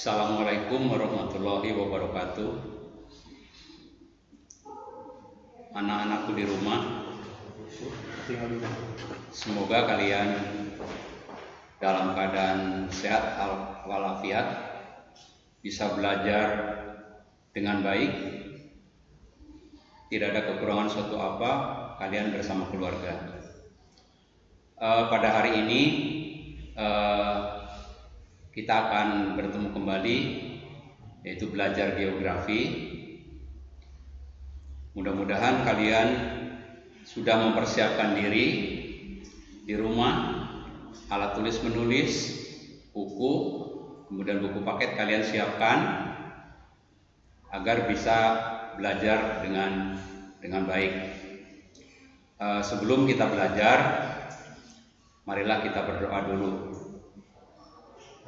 Assalamualaikum warahmatullahi wabarakatuh. Anak-anakku di rumah, semoga kalian dalam keadaan sehat walafiat, bisa belajar dengan baik, tidak ada kekurangan suatu apa, kalian bersama keluarga. Pada hari ini kita akan bertemu kembali, yaitu belajar geografi. Mudah-mudahan kalian sudah mempersiapkan diri di rumah, alat tulis menulis, buku, kemudian buku paket kalian siapkan agar bisa belajar dengan baik. Sebelum kita belajar, marilah kita berdoa dulu.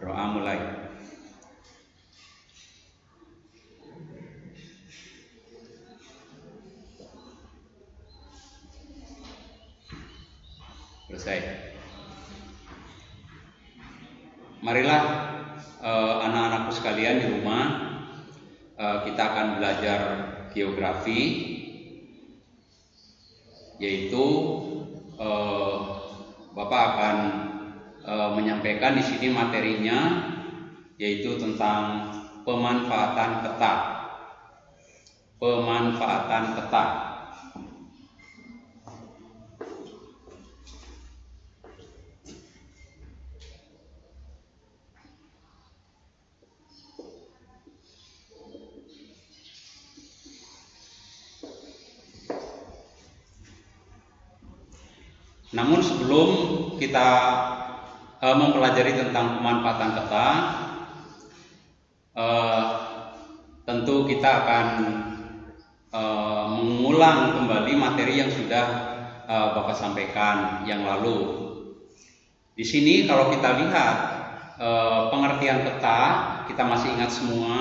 Doa mulai. Selesai. Marilah anak-anakku sekalian di rumah, kita akan belajar geografi, yaitu Bapak akan menyampaikan di sini materinya, yaitu tentang pemanfaatan peta. Pemanfaatan peta. Namun sebelum kita mempelajari tentang pemanfaatan peta, tentu kita akan mengulang kembali materi yang sudah Bapak sampaikan yang lalu. Di sini kalau kita lihat pengertian peta, kita masih ingat semua,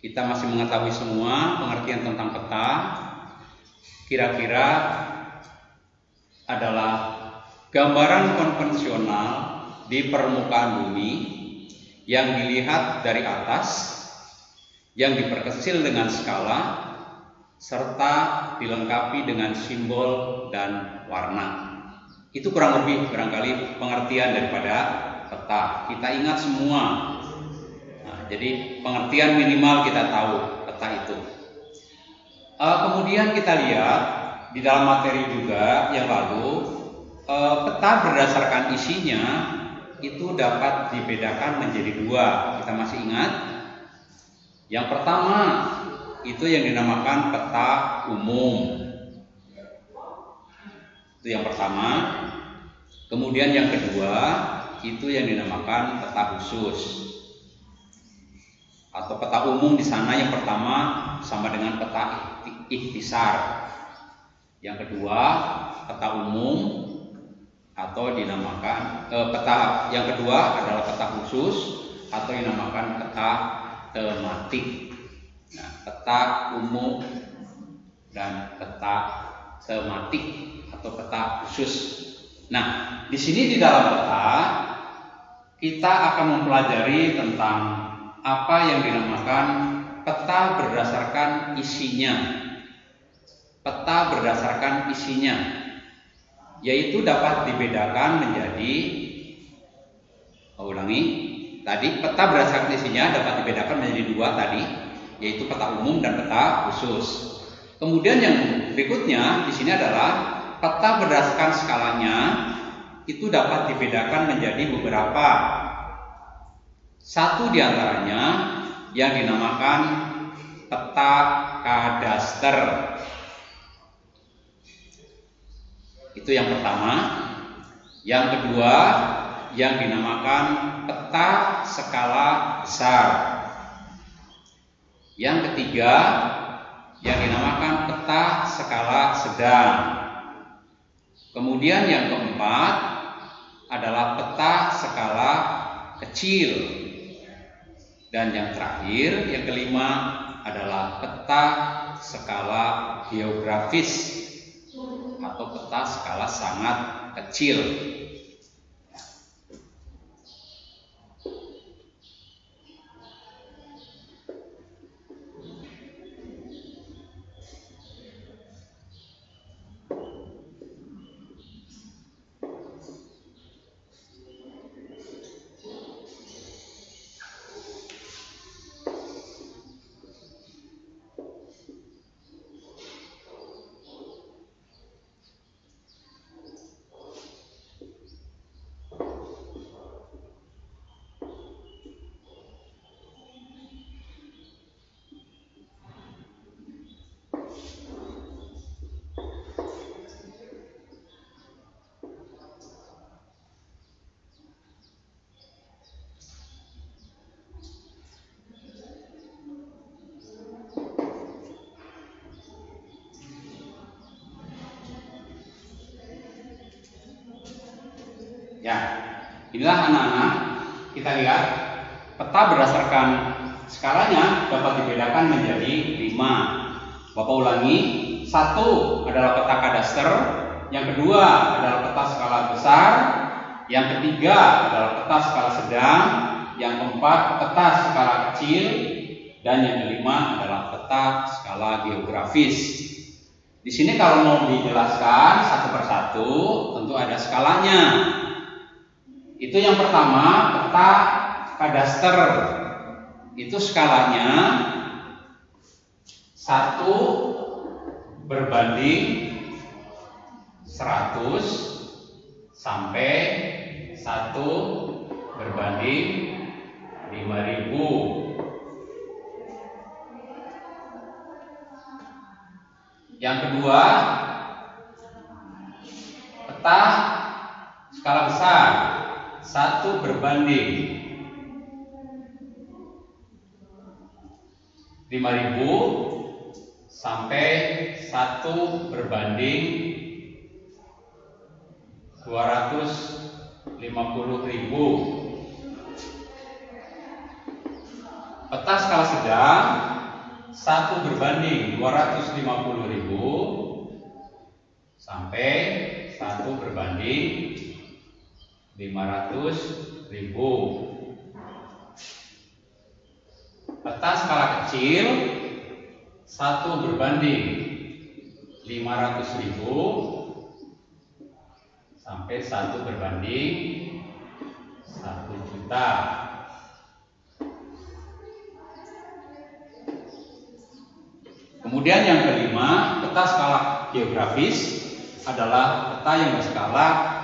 kita masih mengetahui semua pengertian tentang peta. Kira-kira adalah gambaran konvensional di permukaan bumi yang dilihat dari atas, yang diperkecil dengan skala, serta dilengkapi dengan simbol dan warna. Itu kurang lebih barangkali pengertian daripada peta. Kita ingat semua. Nah, jadi pengertian minimal kita tahu peta itu. Kemudian kita lihat di dalam materi juga yang lalu, peta berdasarkan isinya itu dapat dibedakan menjadi dua. Kita masih ingat? Yang pertama itu yang dinamakan peta umum. Itu yang pertama. Kemudian yang kedua itu yang dinamakan peta khusus. Atau peta umum di sana yang pertama sama dengan peta ikhtisar. Yang kedua peta umum atau dinamakan peta yang kedua adalah peta khusus atau dinamakan peta tematik. Nah, peta umum dan peta tematik atau peta khusus. Nah, di sini di dalam peta kita akan mempelajari tentang apa yang dinamakan peta berdasarkan isinya. Peta berdasarkan isinya, yaitu dapat dibedakan menjadi, tadi peta berdasarkan isinya dapat dibedakan menjadi dua tadi, yaitu peta umum dan peta khusus. Kemudian yang berikutnya di sini adalah peta berdasarkan skalanya, itu dapat dibedakan menjadi beberapa. Satu diantaranya yang dinamakan peta kadaster. Itu yang pertama. Yang kedua yang dinamakan peta skala besar. Yang ketiga yang dinamakan peta skala sedang. Kemudian yang keempat adalah peta skala kecil. Dan yang terakhir, yang kelima adalah peta skala geografis atau peta skala sangat kecil. Ya, inilah anak-anak, kita lihat peta berdasarkan skalanya dapat dibedakan menjadi 5. Bapak ulangi, 1 adalah peta kadaster, yang kedua adalah peta skala besar, yang ketiga adalah peta skala sedang, yang keempat peta skala kecil, dan yang kelima adalah peta skala geografis. Di sini kalau mau dijelaskan satu persatu, tentu ada skalanya. Itu yang pertama, peta kadaster. Itu skalanya 1 berbanding 100 sampai 1 berbanding 5.000. Yang kedua, peta skala besar 1 berbanding 5.000 sampai 1 berbanding 250.000. Peta skala sedang 1 berbanding 250.000 sampai 1 berbanding 500.000. Peta skala kecil 1 berbanding 500.000 sampai 1 berbanding 1 juta. Kemudian yang kelima, peta skala geografis adalah peta yang berskala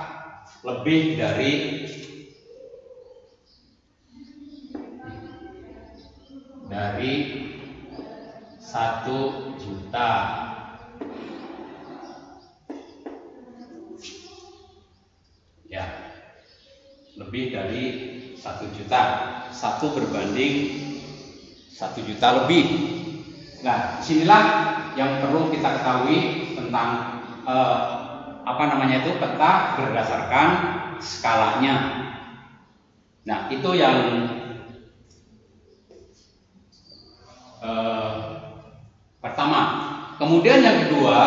lebih dari 1 juta. Ya, lebih dari 1 juta. 1 berbanding 1 juta lebih. Nah, disinilah yang perlu kita ketahui tentang peta berdasarkan skalanya. Nah, itu yang pertama. Kemudian yang kedua,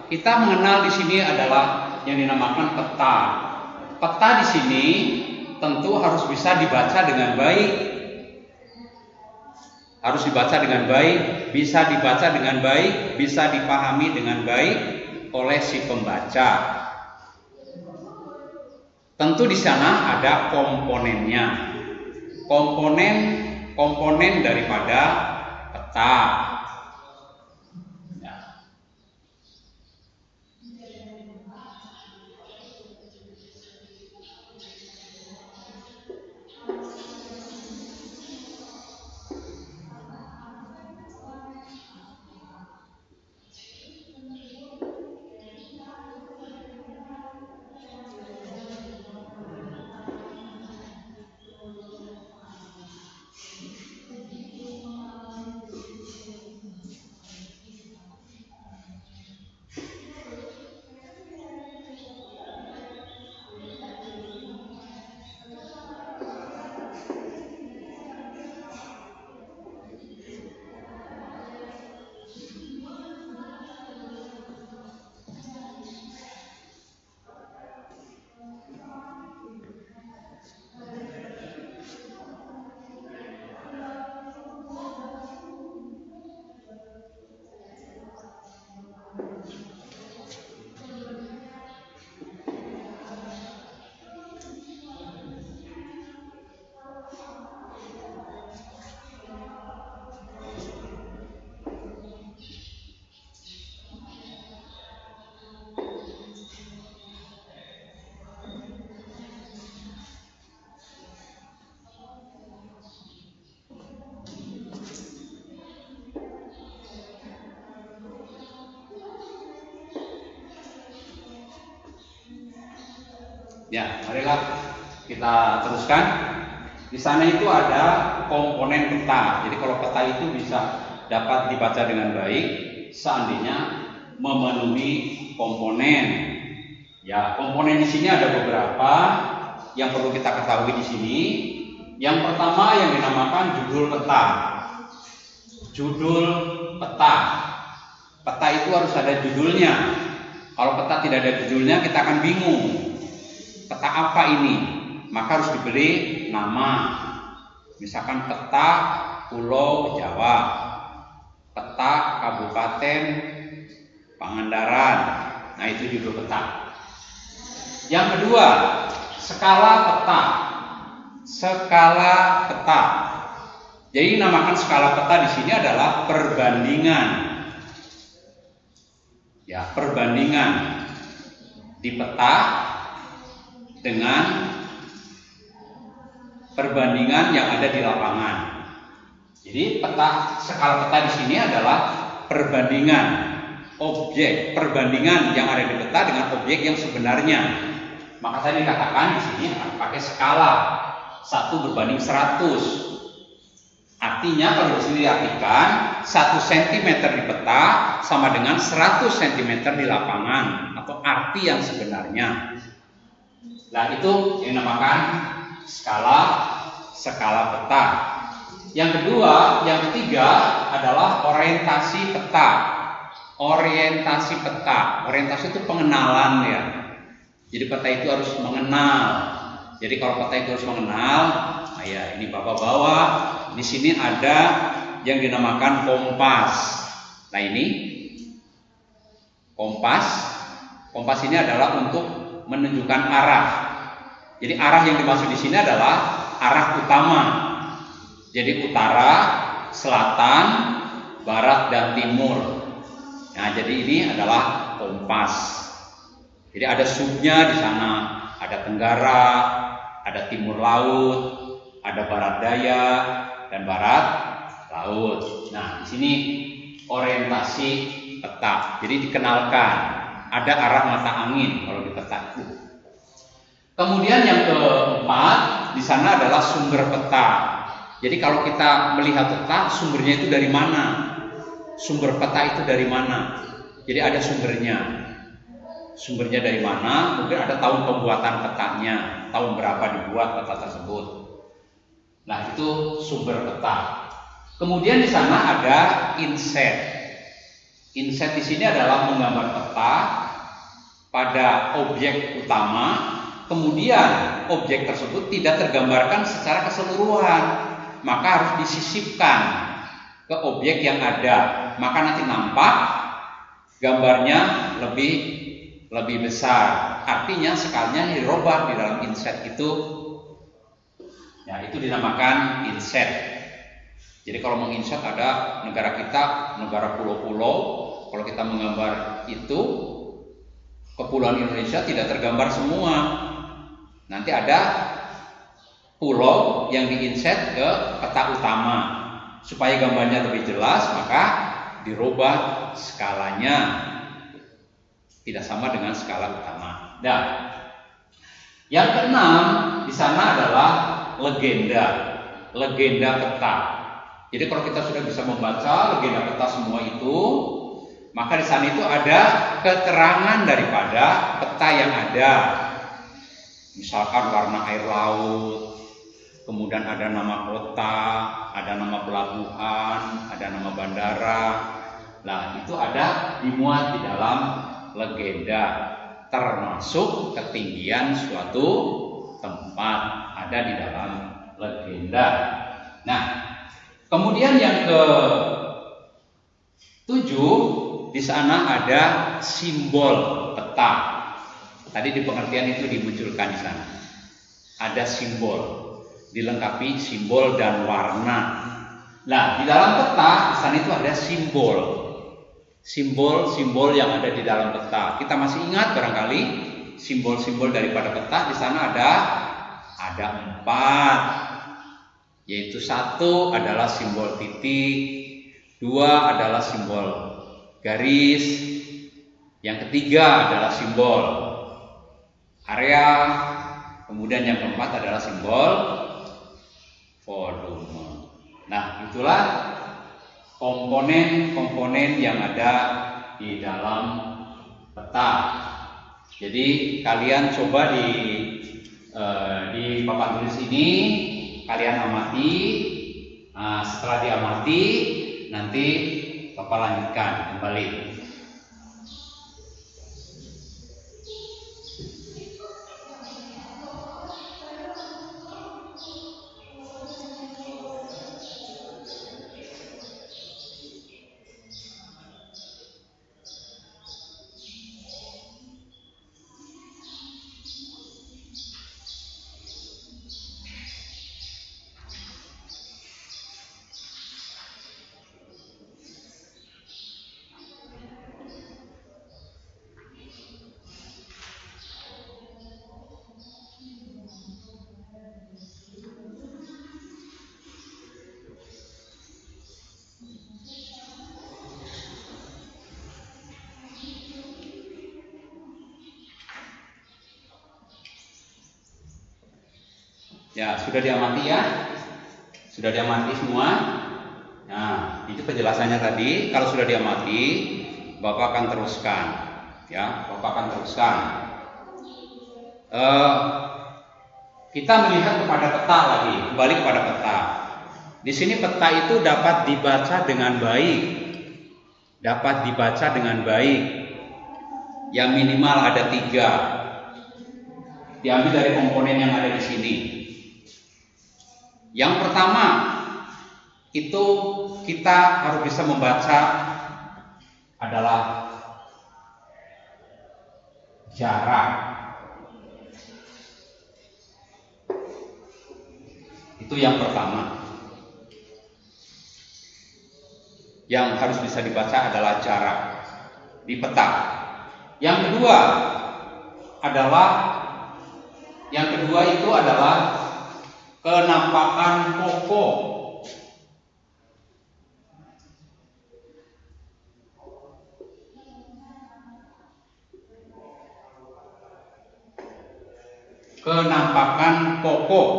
kita mengenal di sini adalah yang dinamakan peta. Peta di sini tentu harus bisa dibaca dengan baik. Harus dibaca dengan baik, bisa dibaca dengan baik, bisa dipahami dengan baik oleh si pembaca. Tentu di sana ada komponennya. Komponen daripada peta. Ya, marilah kita teruskan. Di sana itu ada komponen peta. Jadi kalau peta itu bisa dapat dibaca dengan baik seandainya memenuhi komponen. Ya, komponen di sini ada beberapa. yang perlu kita ketahui di sini. Yang pertama yang dinamakan judul peta. Judul peta. Peta itu harus ada judulnya. Kalau peta tidak ada judulnya, kita akan bingung. Peta apa ini? Maka harus diberi nama. Misalkan peta Pulau Jawa, peta Kabupaten Pangandaran. Nah, itu judul peta. Yang kedua, skala peta. Skala peta. Jadi namakan skala peta di sini adalah perbandingan. Ya, perbandingan di peta dengan perbandingan yang ada di lapangan. Jadi peta, skala peta di sini adalah perbandingan objek, perbandingan yang ada di peta dengan objek yang sebenarnya. Maka tadi dikatakan di sini akan pakai skala 1 berbanding 100. Artinya kalau di sini diartikan 1 cm di peta sama dengan 100 cm di lapangan, atau arti yang sebenarnya. Nah, itu yang dinamakan skala peta. Yang kedua, yang ketiga adalah orientasi peta. Orientasi peta. Orientasi itu pengenalan ya. Jadi peta itu harus mengenal. Jadi kalau peta itu harus mengenal, nah ya ini Bapak bawa. Di sini ada yang dinamakan kompas. Nah ini kompas. Kompas ini adalah untuk menunjukkan arah. Jadi arah yang dimaksud di sini adalah arah utama. Jadi utara, selatan, barat, dan timur. Nah jadi ini adalah kompas. Jadi ada subnya di sana. Ada tenggara, ada timur laut, ada barat daya, dan barat laut. Nah, di sini orientasi peta. Jadi dikenalkan ada arah mata angin kalau di peta itu. Kemudian yang keempat, di sana adalah sumber peta. Jadi kalau kita melihat peta, sumbernya itu dari mana? Sumber peta itu dari mana? Jadi ada sumbernya. Sumbernya dari mana? Mungkin ada tahun pembuatan petanya, tahun berapa dibuat peta tersebut. Nah, itu sumber peta. Kemudian di sana ada inset. Inset di sini adalah menggambar peta pada objek utama. Kemudian objek tersebut tidak tergambarkan secara keseluruhan, maka harus disisipkan ke objek yang ada. Maka nanti nampak gambarnya lebih besar. Artinya skalanya dirubah di dalam inset itu. Ya, itu dinamakan inset. Jadi kalau menginset ada negara kita, negara pulau-pulau. Kalau kita menggambar itu, kepulauan Indonesia tidak tergambar semua. Nanti ada pulau yang diinset ke peta utama. Supaya gambarnya lebih jelas, maka dirubah skalanya. Tidak sama dengan skala utama. Nah, yang keenam di sana adalah legenda. Legenda peta. Jadi kalau kita sudah bisa membaca legenda peta semua itu, maka di sana itu ada keterangan daripada peta yang ada. Misalkan warna air laut, kemudian ada nama kota, ada nama pelabuhan, ada nama bandara. Nah, itu ada dimuat di dalam legenda, termasuk ketinggian suatu tempat ada di dalam legenda. Nah, kemudian yang ke-7 di sana ada simbol peta. Tadi di pengertian itu dimunculkan di sana. Ada simbol, dilengkapi simbol dan warna. Nah, di dalam peta di sana itu ada simbol. Simbol-simbol yang ada di dalam peta. Kita masih ingat barangkali simbol-simbol daripada peta di sana ada 4. Yaitu 1 adalah simbol titik, 2 adalah simbol garis, yang ketiga adalah simbol area, kemudian yang keempat adalah simbol volume. Nah, itulah komponen-komponen yang ada di dalam peta. Jadi kalian coba Di papan tulis ini kalian amati. Nah, setelah diamati nanti Bapak lanjutkan kembali. Ya, sudah diamati ya? Sudah diamati semua? Nah, itu penjelasannya tadi. Kalau sudah diamati, Bapak akan teruskan. Ya, Bapak akan teruskan. Kita melihat kepada peta lagi, kembali kepada peta. Di sini peta itu dapat dibaca dengan baik. Dapat dibaca dengan baik. Yang minimal ada 3. Diambil dari komponen yang ada di sini. Yang pertama, itu kita harus bisa membaca adalah jarak. Itu yang pertama. Yang harus bisa dibaca adalah jarak di peta. Yang kedua itu adalah kenampakan pokok. Kenampakan pokok.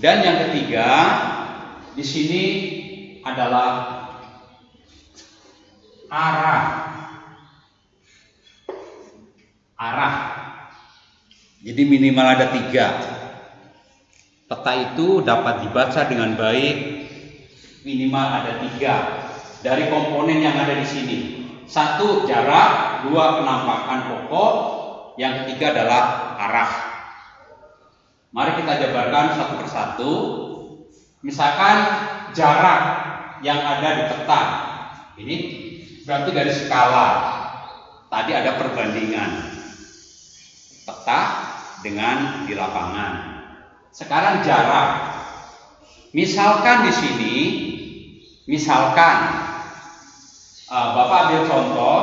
Dan yang ketiga di sini adalah arah. Jadi minimal ada 3. Peta itu dapat dibaca dengan baik, minimal ada 3 dari komponen yang ada di sini. 1 jarak, 2 penampakan pokok, yang ketiga adalah arah. Mari kita jabarkan satu persatu. Misalkan jarak yang ada di peta ini berarti dari skala. Tadi ada perbandingan peta dengan di lapangan. Sekarang jarak. Misalkan di sini, Bapak ambil contoh.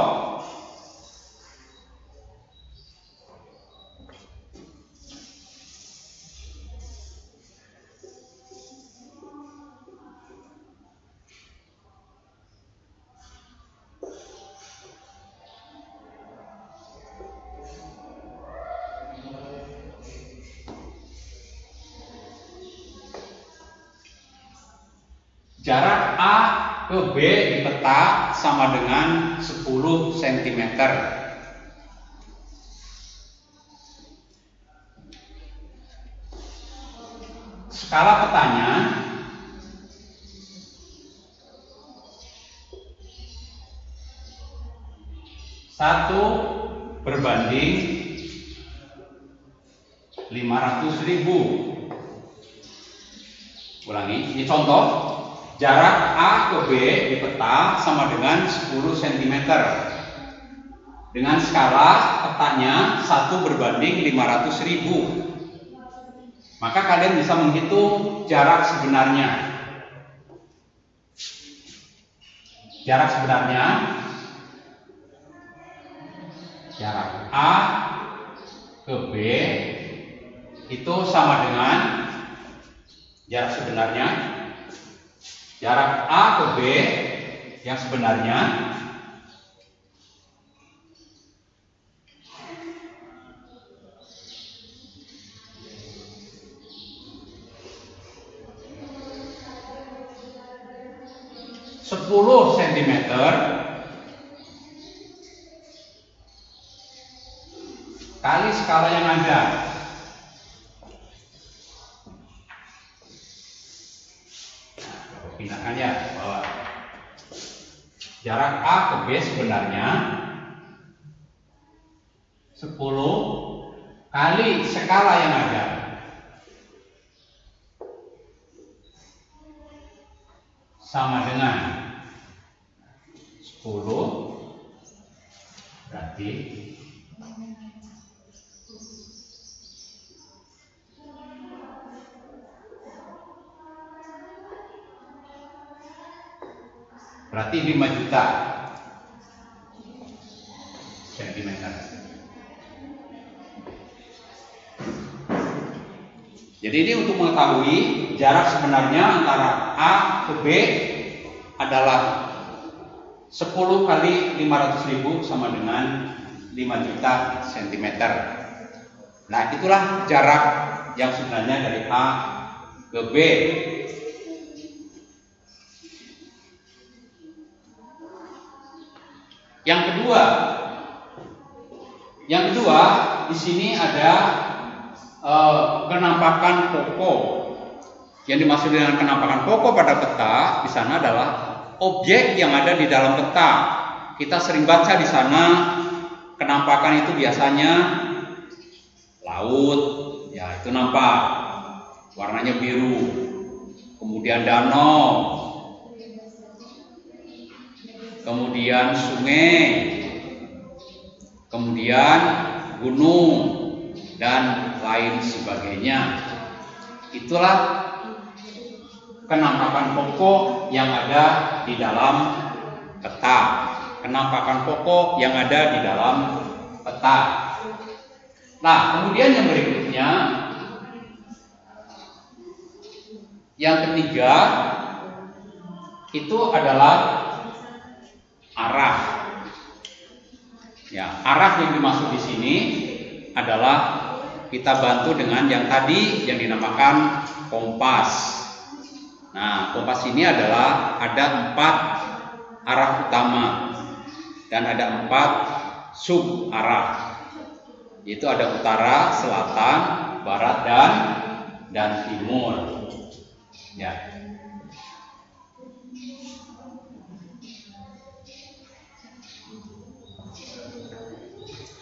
Jarak A ke B di peta sama dengan 10 cm. Skala petanya satu berbanding 500.000. Ulangi, ini contoh. Jarak A ke B di peta sama dengan 10 cm. Dengan skala petanya 1 berbanding 500.000. Maka kalian bisa menghitung jarak sebenarnya. Jarak A ke B itu sama dengan jarak sebenarnya. Jarak A ke B yang sebenarnya sepuluh cm skala yang ada. Nah, pindahkan ya bahwa jarak A ke B sebenarnya 10 kali skala yang ada. Sama dengan 10 berarti berarti 5 juta sentimeter. Jadi ini untuk mengetahui jarak sebenarnya antara A ke B adalah 10 kali 500.000 sama dengan 5 juta sentimeter. Nah, itulah jarak yang sebenarnya dari A ke B. Yang kedua di sini ada kenampakan pokok. Yang dimaksud dengan kenampakan pokok pada peta di sana adalah objek yang ada di dalam peta. Kita sering baca di sana kenampakan itu biasanya laut, ya itu nampak warnanya biru. Kemudian danau, kemudian sungai, kemudian gunung, dan lain sebagainya. Itulah kenampakan pokok yang ada di dalam peta. Kenampakan pokok yang ada di dalam peta. Nah, kemudian yang berikutnya, yang ketiga, itu adalah arah. Ya, arah yang dimaksud di sini adalah kita bantu dengan yang tadi yang dinamakan kompas. Nah, kompas ini adalah ada 4 arah utama dan ada 4 sub arah. Yaitu ada utara, selatan, barat, dan timur. Ya.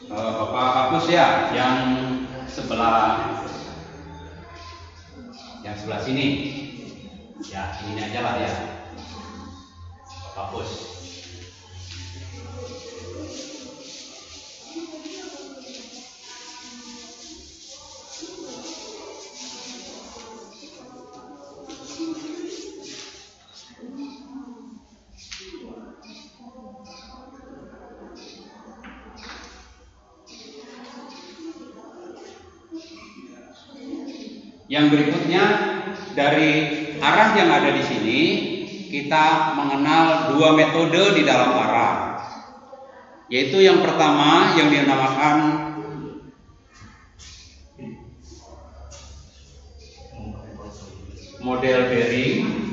Bapak hapus ya yang sebelah sini. Ya, ini aja lah ya. Bapak hapus. Yang berikutnya, dari arah yang ada di sini kita mengenal 2 metode di dalam arah. Yaitu yang pertama yang dinamakan model bearing.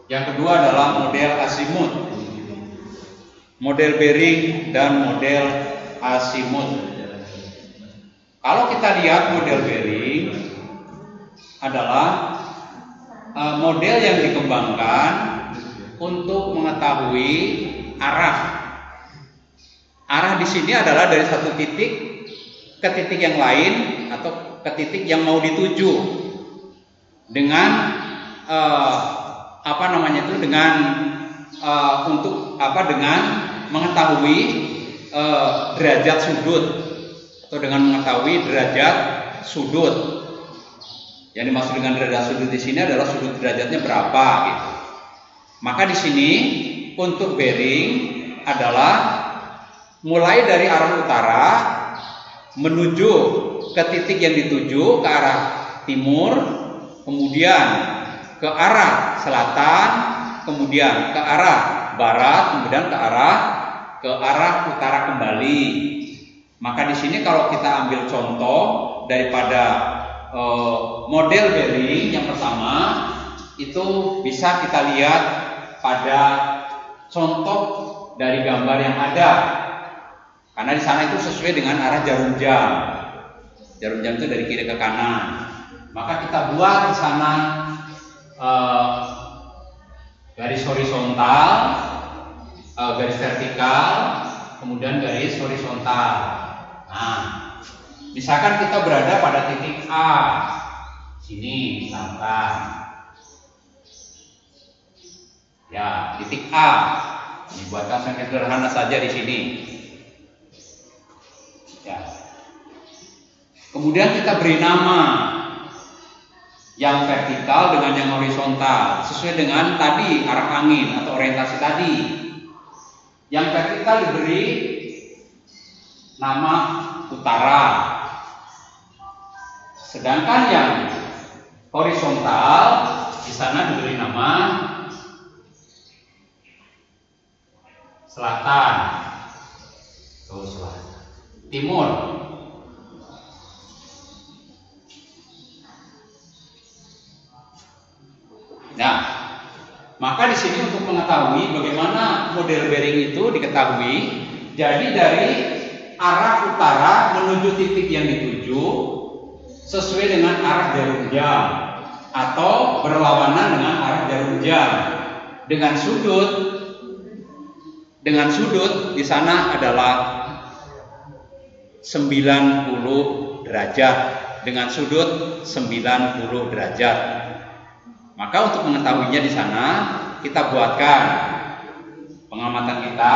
Yang kedua adalah model azimut. Model bearing dan model azimut. Kalau kita lihat model bearing adalah model yang dikembangkan untuk mengetahui arah. Arah di sini adalah dari satu titik ke titik yang lain atau ke titik yang mau dituju dengan dengan mengetahui derajat sudut atau dengan mengetahui derajat sudut. Yang dimaksud dengan derajat sudut di sini adalah sudut derajatnya berapa gitu. Maka di sini untuk bearing adalah mulai dari arah utara menuju ke titik yang dituju ke arah timur, kemudian ke arah selatan, kemudian ke arah barat, kemudian ke arah utara kembali. Maka di sini kalau kita ambil contoh daripada model bearing yang pertama, itu bisa kita lihat pada contoh dari gambar yang ada. Karena di sana itu sesuai dengan arah jarum jam. Jarum jam itu dari kiri ke kanan. Maka kita buat di sana garis horizontal, garis vertikal, kemudian garis horizontal. Nah, misalkan kita berada pada titik A, sini misalkan, ya titik A. Ini buatkan sederhana saja di sini. Ya. Kemudian kita beri nama yang vertikal dengan yang horizontal sesuai dengan tadi arah angin atau orientasi tadi. Yang vertikal diberi nama utara, sedangkan yang horizontal di sana diberi nama selatan, timur. Nah, maka di sini untuk mengetahui bagaimana model bearing itu diketahui, jadi dari arah utara menuju titik yang dituju sesuai dengan arah jarum jam atau berlawanan dengan arah jarum jam dengan sudut di sana adalah 90 derajat, dengan sudut 90 derajat. Maka untuk mengetahuinya di sana kita buatkan pengamatan kita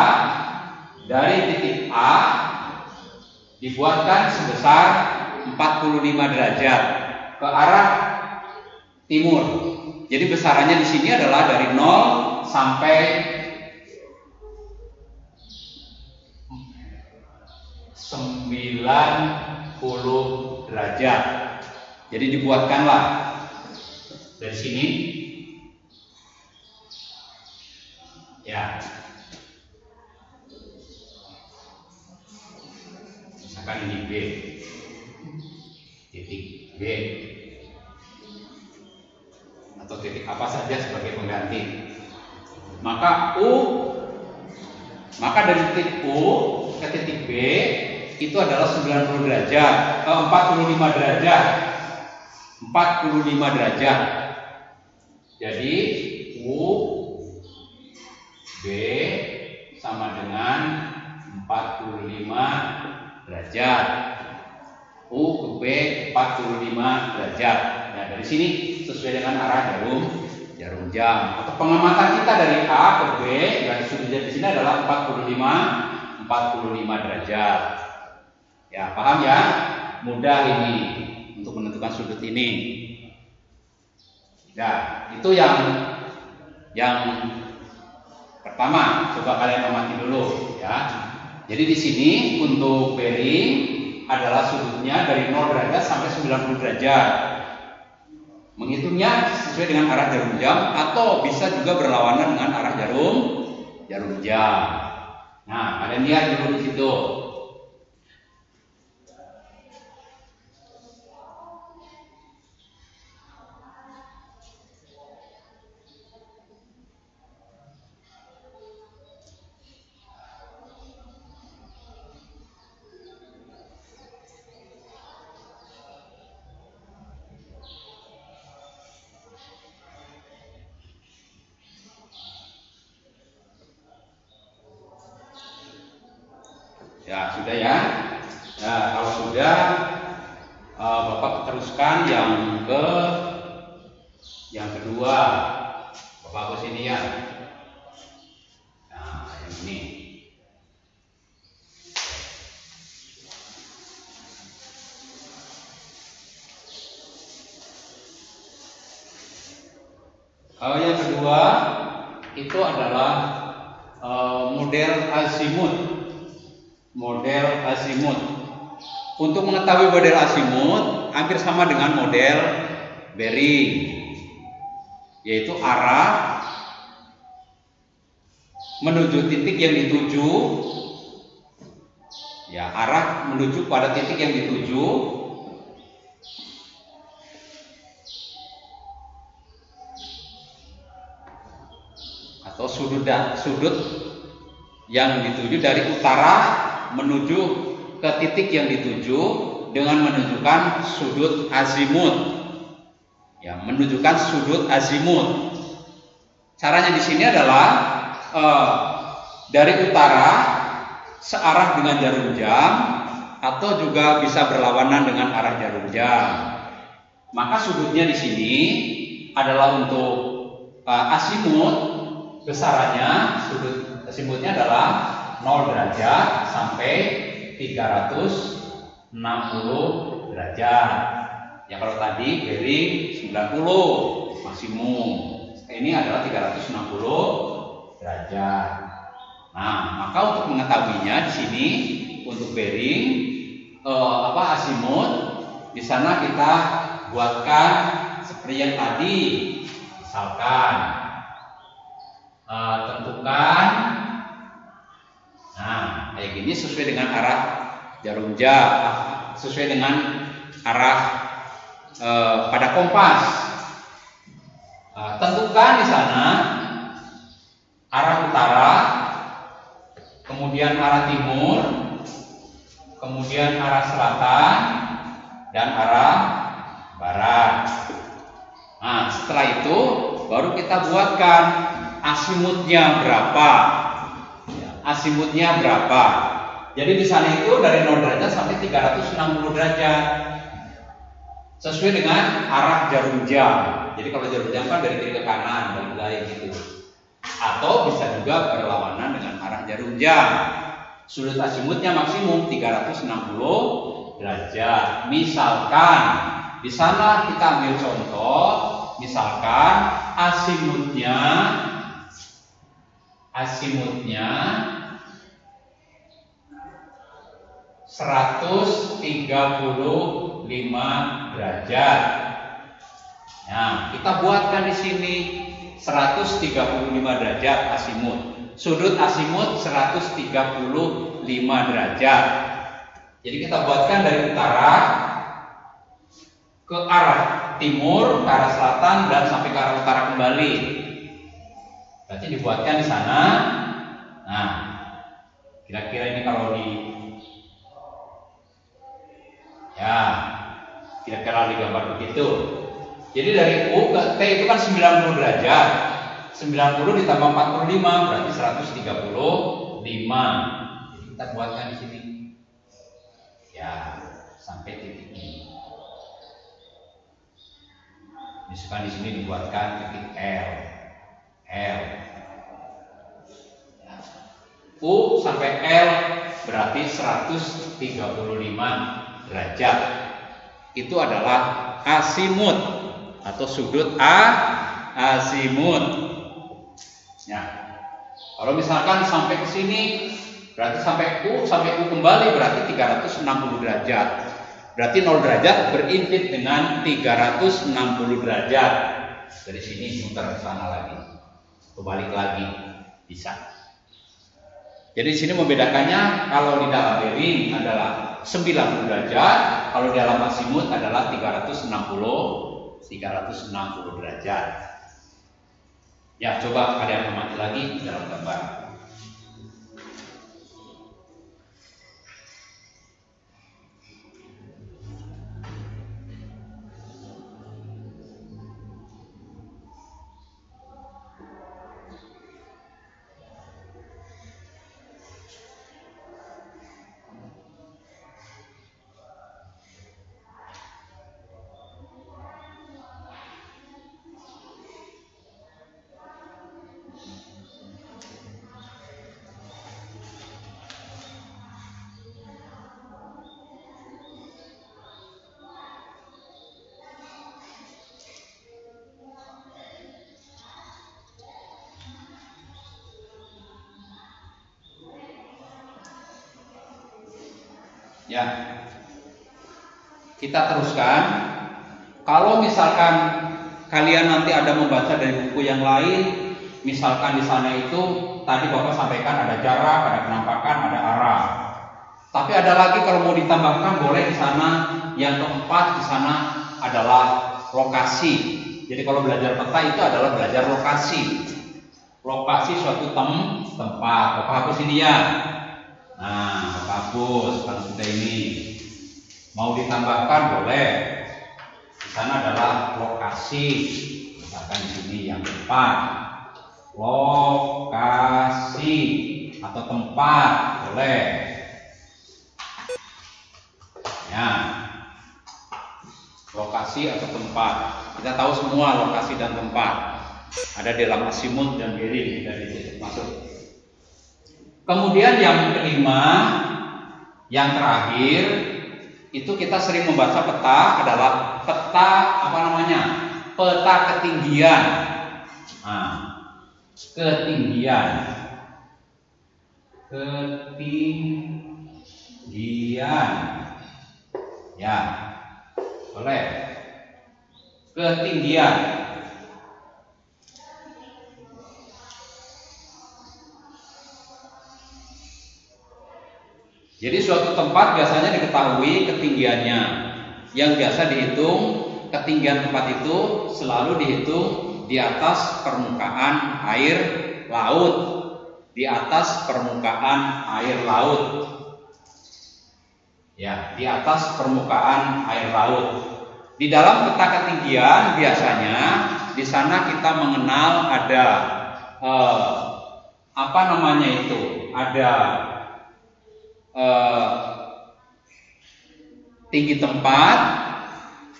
dari titik A dibuatkan sebesar 45 derajat ke arah timur. Jadi besarannya di sini adalah dari 0 sampai 90 derajat. Jadi dibuatkanlah dari sini, ya, misalkan ini B, titik B, atau titik apa saja sebagai pengganti. Maka dari titik U ke titik B itu adalah 90 derajat, 45 derajat, 45 derajat. Jadi U B sama dengan 45 derajat. U ke B 45 derajat. Nah, dari sini sesuai dengan arah jarum jam. Atau pengamatan kita dari A ke B, garis sudutnya di sini adalah 45 derajat. Ya, paham ya? Mudah ini untuk menentukan sudut ini. Nah, itu yang pertama. Coba kalian amati dulu, ya. Jadi di sini untuk bearing adalah sudutnya dari 0 derajat sampai 90 derajat. Menghitungnya sesuai dengan arah jarum jam atau bisa juga berlawanan dengan arah jarum jam. Nah, kalian lihat dulu di situ. Ya, sudah ya. Nah, kalau sudah, Bapak teruskan yang kedua. Bapak ke sini ya. Nah, yang ini. Yang kedua itu adalah model azimut. Model azimut. Untuk mengetahui model azimut hampir sama dengan model bearing, yaitu arah menuju titik yang dituju, Ya, arah menuju pada titik yang dituju. Atau sudut yang dituju dari utara menuju ke titik yang dituju dengan menunjukkan sudut azimut. Ya, menunjukkan sudut azimut. Caranya di sini adalah dari utara searah dengan jarum jam atau juga bisa berlawanan dengan arah jarum jam. Maka sudutnya di sini adalah untuk azimut. Besarannya sudut azimutnya adalah 0 derajat sampai 360 derajat. Ya, kalau tadi bearing 90 maksimum, ini adalah 360 derajat. Nah, maka untuk mengetahuinya di sini untuk bearing azimut, di sana kita buatkan seperti yang tadi. Misalkan tentukan, nah kayak gini sesuai dengan arah jarum jam, sesuai dengan arah pada kompas. Tentukan di sana arah utara, kemudian arah timur, kemudian arah selatan, dan arah barat. Nah, setelah itu baru kita buatkan azimutnya berapa. Azimutnya berapa? Jadi di sana itu dari 0 derajat sampai 360 derajat. Sesuai dengan arah jarum jam. Jadi kalau jarum jam kan dari kiri ke kanan, balik gitu. Atau bisa juga berlawanan dengan arah jarum jam. Sudut azimutnya maksimum 360 derajat. Misalkan di sana kita ambil contoh, misalkan azimutnya 135 derajat. Nah, kita buatkan di sini 135 derajat azimut. Sudut azimut 135 derajat. Jadi kita buatkan dari utara ke arah timur, ke arah selatan, dan sampai ke arah utara kembali. Berarti dibuatkan di sana. Nah, kira-kira ini kalau kira-kira digambar begitu. Jadi dari U ke T itu kan 90 derajat. 90 ditambah 45 berarti 135. Jadi kita buatkan di sini. Ya, sampai titik ini. Misalkan di sini dibuatkan titik L. U sampai L berarti 135 derajat. Itu adalah azimut atau sudut azimut. Ya. Kalau misalkan sampai ke sini berarti sampai U kembali berarti 360 derajat. Berarti 0 derajat berintip dengan 360 derajat. Dari sini muter ke sana lagi. Kembali lagi bisa. Jadi di sini membedakannya, kalau di dalam bearing adalah 90 derajat, kalau di dalam azimut adalah 360 derajat. Ya, coba kalian amati lagi dalam gambar. Ya, kita teruskan. Kalau misalkan kalian nanti ada membaca dari buku yang lain, misalkan di sana itu tadi Bapak sampaikan ada jarak, ada penampakan, ada arah. Tapi ada lagi kalau mau ditambahkan boleh di sana. Yang keempat di sana adalah lokasi. Jadi kalau belajar peta itu adalah belajar lokasi. Lokasi suatu tempat. Bapak hapus ini ya. Nah, Bapak hapus kalau sudah ini. Mau ditambahkan boleh. Di sana adalah lokasi. Misalkan di sini yang keempat. Lokasi atau tempat boleh. Ya. Lokasi atau tempat. Kita tahu semua lokasi dan tempat. Ada dalam asimut dan birin dari masuk. Kemudian yang kelima, yang terakhir, itu kita sering membaca peta adalah peta apa namanya? Peta ketinggian. Nah, ketinggian. Ya. Boleh. Ketinggian. Jadi suatu tempat biasanya diketahui ketinggiannya. Yang biasa dihitung ketinggian tempat itu selalu dihitung di atas permukaan air laut. Di atas permukaan air laut. Ya, di atas permukaan air laut. Di dalam peta ketinggian biasanya di sana kita mengenal ada apa namanya itu? Ada tinggi tempat.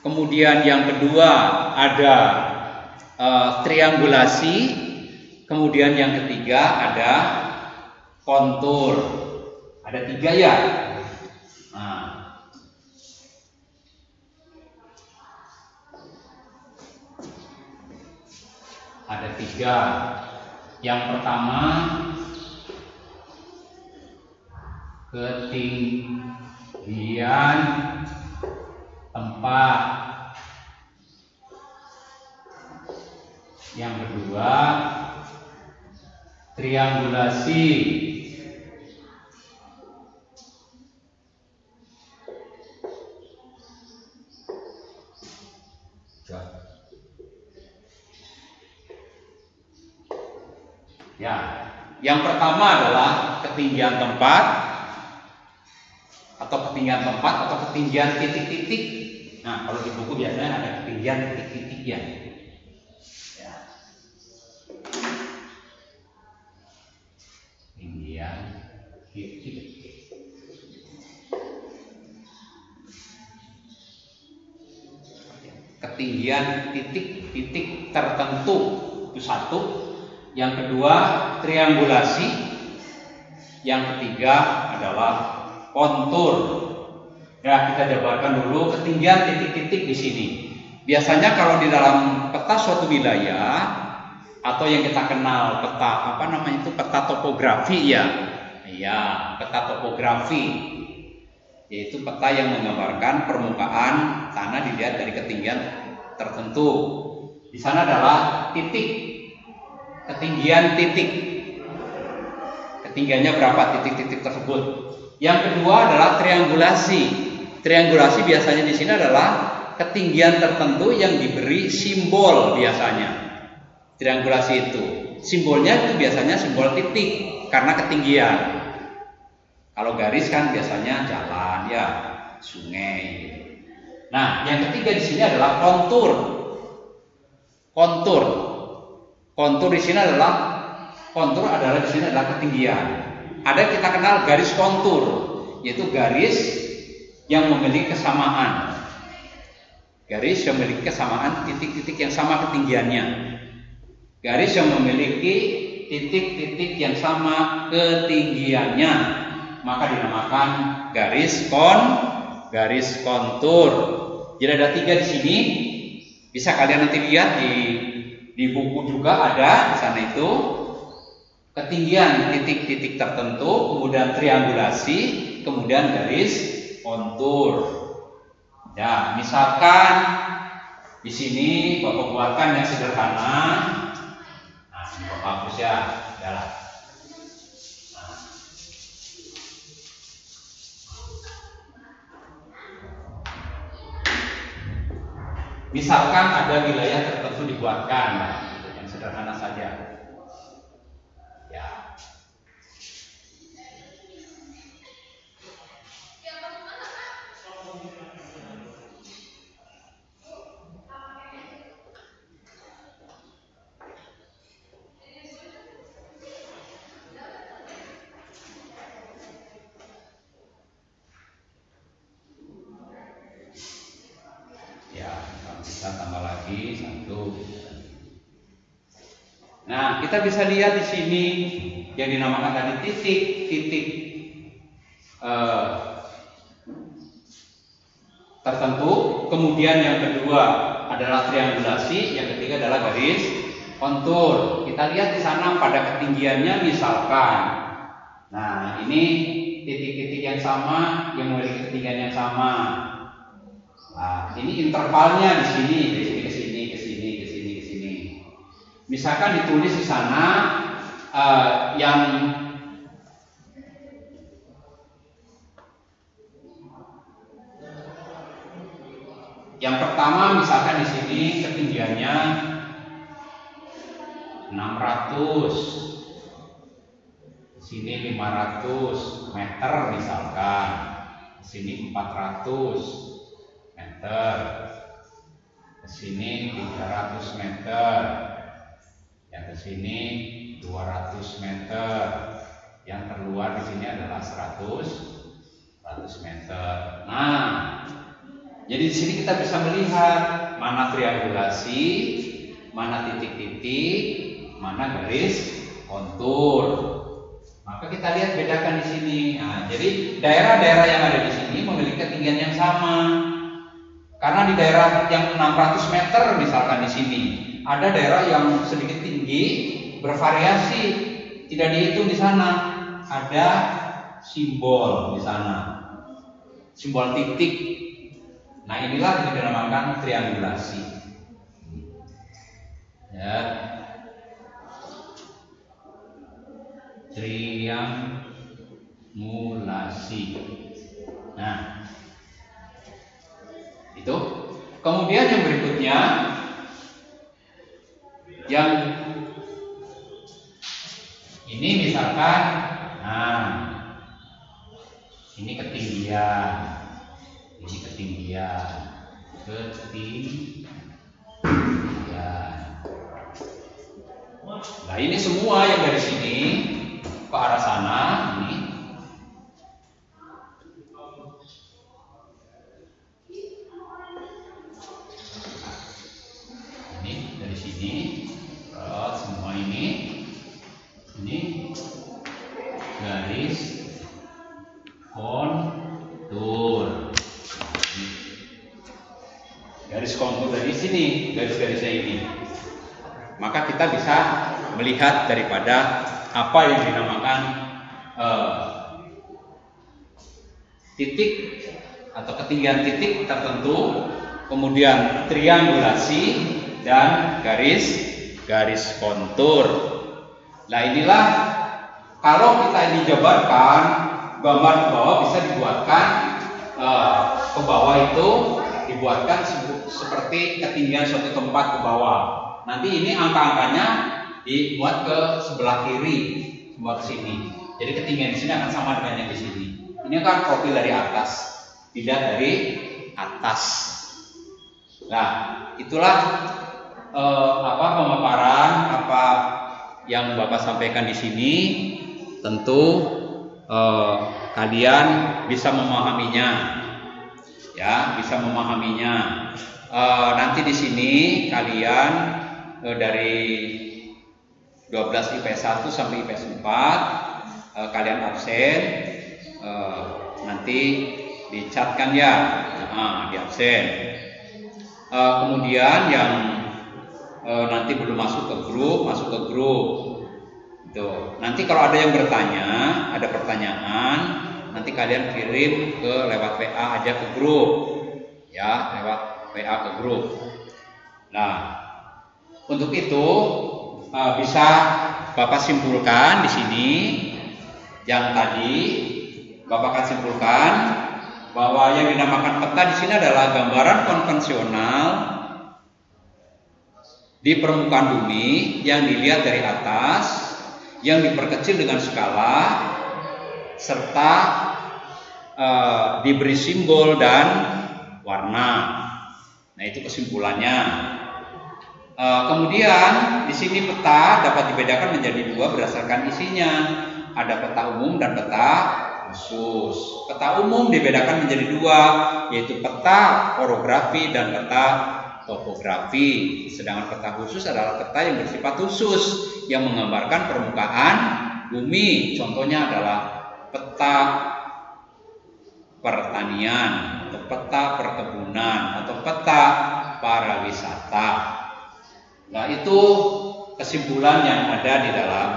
Kemudian yang kedua ada triangulasi. Kemudian yang ketiga ada kontur. Ada 3 ya. Nah, ada 3. Yang pertama ketinggian tempat. Yang kedua triangulasi. Ya, yang pertama adalah ketinggian tempat atau ketinggian titik-titik. Nah, kalau di buku biasanya ada ketinggian titik-titik ya. Ketinggian titik. Ketinggian titik-titik tertentu itu satu. Yang kedua triangulasi. Yang ketiga adalah kontur. Ya, kita jabarkan dulu ketinggian titik-titik di sini. Biasanya kalau di dalam peta suatu wilayah atau yang kita kenal peta apa namanya itu peta topografi ya. Iya, peta topografi. Yaitu peta yang menggambarkan permukaan tanah dilihat dari ketinggian tertentu. Di sana adalah titik. Ketinggian titik. Ketinggiannya berapa titik-titik tersebut. Yang kedua adalah triangulasi. Triangulasi biasanya di sini adalah ketinggian tertentu yang diberi simbol biasanya. Triangulasi itu. Simbolnya itu biasanya simbol titik karena ketinggian. Kalau garis kan biasanya jalan ya, sungai. Nah, yang ketiga di sini adalah kontur. Kontur di sini adalah di sini adalah ketinggian. Ada kita kenal garis kontur, yaitu garis yang memiliki kesamaan. Garis yang memiliki kesamaan titik-titik yang sama ketinggiannya. Garis yang memiliki titik-titik yang sama ketinggiannya, maka dinamakan garis kontur. Jadi ada 3 di sini. Bisa kalian nanti lihat di buku juga ada di sana itu ketinggian titik-titik tertentu, kemudian triangulasi, kemudian garis kontur. Ya, misalkan di sini Bapak buatkan yang sederhana. Nah, ini Bapak hapus ya, jalan. misalkan ada wilayah tertentu dibuatkan, yang sederhana saja. Ya. Kita tambah lagi 1. Nah, kita bisa lihat di sini yang dinamakan tadi titik-titik tertentu. Kemudian yang kedua adalah triangulasi, yang ketiga adalah garis kontur. Kita lihat di sana pada ketinggiannya misalkan. Nah, ini titik-titik yang sama yang memiliki ketinggian yang sama. Nah, ini intervalnya di sini, dari sini ke sini, ke sini, ke sini, ke sini. Misalkan ditulis di sana yang pertama, misalkan di sini ketinggiannya 600, di sini 500 meter misalkan, di sini 400 meter, ke sini 300 meter, yang ke sini 200 meter, yang terluar di sini adalah 100 meter. Nah, jadi di sini kita bisa melihat mana triangulasi, mana titik-titik, mana garis kontur. Maka kita lihat bedakan di sini. Nah, jadi daerah-daerah yang ada di sini memiliki ketinggian yang sama. Karena di daerah yang 600 meter misalkan di sini, ada daerah yang sedikit tinggi, bervariasi, tidak dihitung di sana. Ada simbol di sana, simbol titik. Nah, inilah yang dinamakan triangulasi. Ya, triangulasi. Nah, itu. Kemudian yang berikutnya, yang ini misalkan, nah, ini ketinggian, ini ketinggian. Nah, ini semua yang dari sini ke arah sana, ini dari sini, semua ini garis kontur. Garis kontur dari sini, garis-garisnya ini. Maka kita bisa melihat daripada apa yang dinamakan titik atau ketinggian titik tertentu, kemudian triangulasi dan garis kontur. Nah, inilah kalau kita ini jabarkan, gambar ke bawah bisa dibuatkan ke bawah itu dibuatkan seperti ketinggian suatu tempat ke bawah. Nanti ini angka-angkanya dibuat ke sebelah kiri, buat ke sini. Jadi ketinggian di sini akan sama dengan yang di sini. Ini kan profil dari atas, tidak dari atas. Nah, itulah pemaparan apa yang Bapak sampaikan di sini. Tentu kalian bisa memahaminya, ya, bisa memahaminya. Nanti di sini kalian dari 12 IPS 1 sampai IPS 4 kalian absen, nanti dicatkan ya, di absen. Kemudian yang nanti belum masuk ke grup, masuk ke grup. Tuh. Nanti kalau ada yang bertanya, ada pertanyaan, nanti kalian kirim ke lewat WA aja ke grup, ya, lewat WA ke grup. Nah, untuk itu bisa Bapak simpulkan di sini. Yang tadi Bapak akan simpulkan bahwa yang dinamakan peta di sini adalah gambaran konvensional di permukaan bumi yang dilihat dari atas, yang diperkecil dengan skala, serta diberi simbol dan warna. Nah, itu kesimpulannya. Kemudian di sini peta dapat dibedakan menjadi dua berdasarkan isinya. Ada peta umum dan peta khusus. Peta umum dibedakan menjadi dua, yaitu peta orografi dan peta topografi. Sedangkan peta khusus adalah peta yang bersifat khusus yang menggambarkan permukaan bumi. Contohnya adalah peta pertanian, atau peta perkebunan, atau peta pariwisata. Nah, itu kesimpulan yang ada di dalam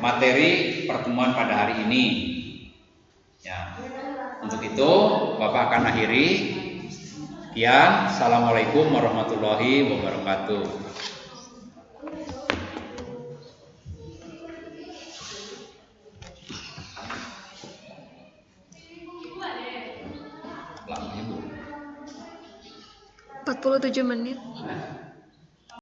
materi pertemuan pada hari ini. Ya, untuk itu Bapak akan akhiri. Sekian, assalamualaikum warahmatullahi wabarakatuh. Lama, Ibu. 47 menit.